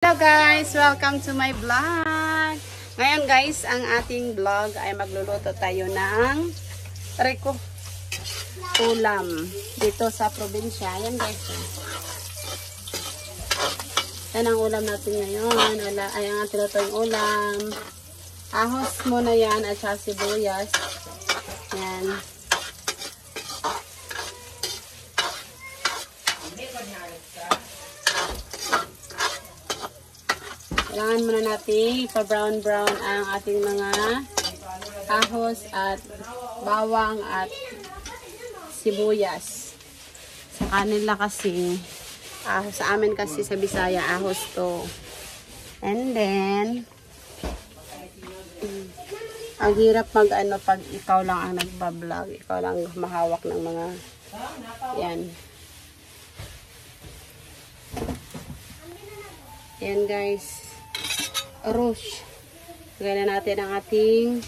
Hello guys! Welcome to my vlog! Ngayon guys, ang ating vlog ay magluluto tayo ng reko ulam dito sa probinsya. Ayan guys. Yan ang ulam natin ngayon. Ay ang ating lutong ulam. Ahos muna yan at saka sibuyas. Yan. Kailangan muna natin ipa-brown-brown ang ating mga ahos at bawang at sibuyas. Sa kanila kasi, sa amin kasi sa Bisaya, ahos to. And then, ang hirap mag-ano pag ikaw lang ang nagbablog. Ikaw lang mahawak ng mga, yan. Yan guys. Rush. Lagyan na natin ang ating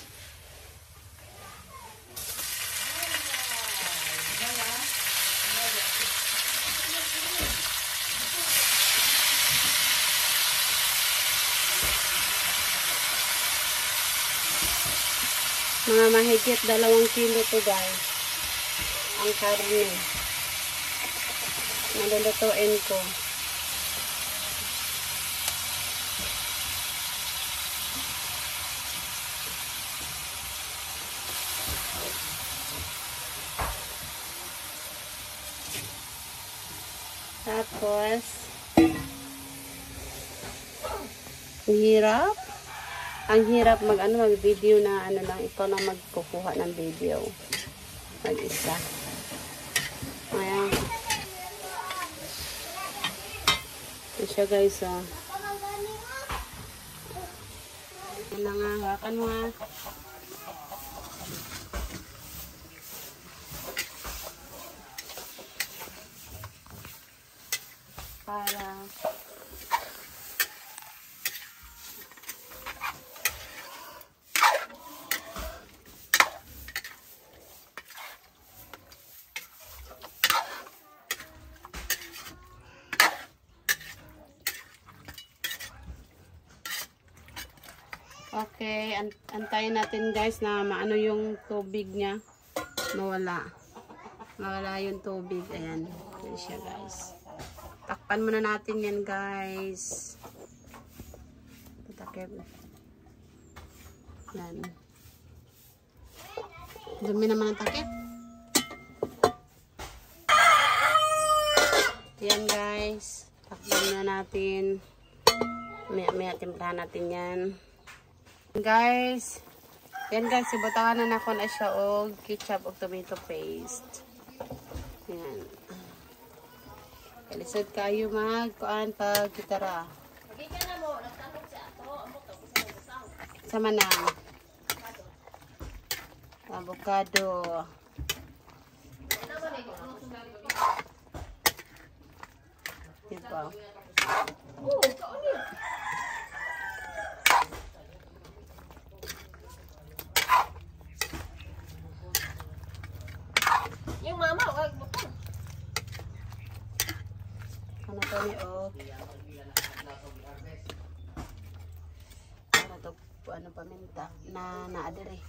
mga mahigit 2 kilo to guys. Ang karne. Nalulutuin ko. Tapos, ang hirap mag-video na lang, ikaw lang magkukuha ng video. Mag-isa. Ayan. Ito siya guys, oh. Ayan na nga, hawakan mo nga. Para okay, antayin natin guys na maano yung tubig niya, mawala yung tubig. Ayan, yan siya guys. Takpan muna natin yan guys. Tatakip. Yan. Dumi naman ang takip. Yan guys. Takpan na natin. Maya timplahan natin yan. Guys. Yan guys. Ibutangan na ako na siya og ketchup o tomato paste. Yan. Kalisod kayo magkuan pag gitara. Sama na. Avocado. Ito. Yung mama, Ano to ni og para to ano paminta na naadere.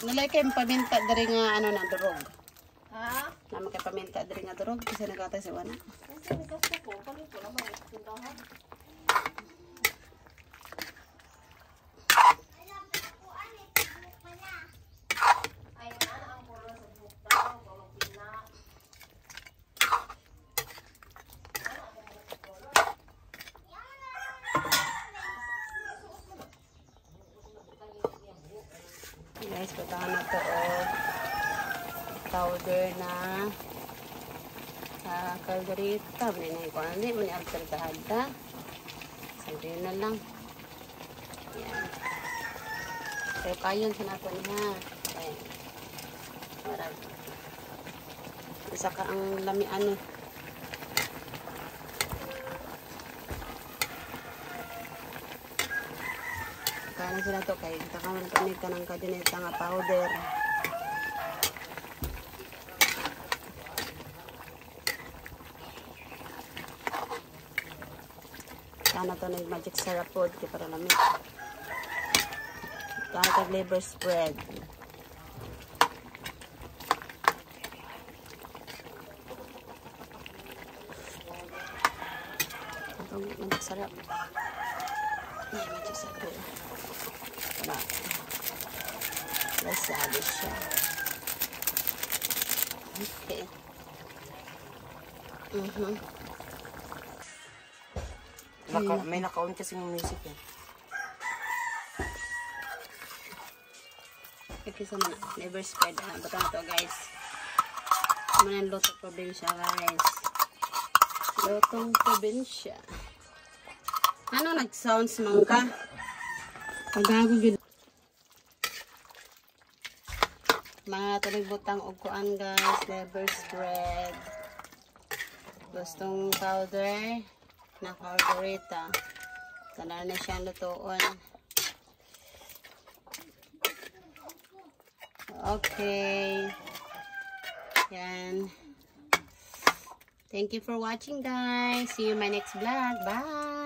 Nalay kay paminta diri nga ano na durog. ha? Nama kay paminta diri nga durog kasi nagatay sa wana. Kasi nagkasto ko, palit ko naman yung tindahan. Guys, patahan na to powder na kalderita. Manay ko ano, manay alter-dahada. Sabi na lang. Ayan. Pero kayon sa nato niya. Ayan. Marag. Isa ka ang lamian eh. Kaya na sila to kay kita ka man panita ng kadinita nga powder. Butahan na ito ng magic syrup po. Para lamig. Butahan ito liver spread. Ito magic syrup. Ay, magic syrup. Para lasado siya. Okay. May naka-on kasi yung music eh. Kikisa mo na. Liver spread. Bato na to guys. Manan lotong probinsya guys. Lotong probinsya. Ano nag-sounds man ka? Pagago yun. Mga taligbutang uguan guys. Liver spread. Gustong powder. Na carburetor. Sana na siyang lutuon. Okay. Yan. Thank you for watching guys. See you in my next vlog. Bye!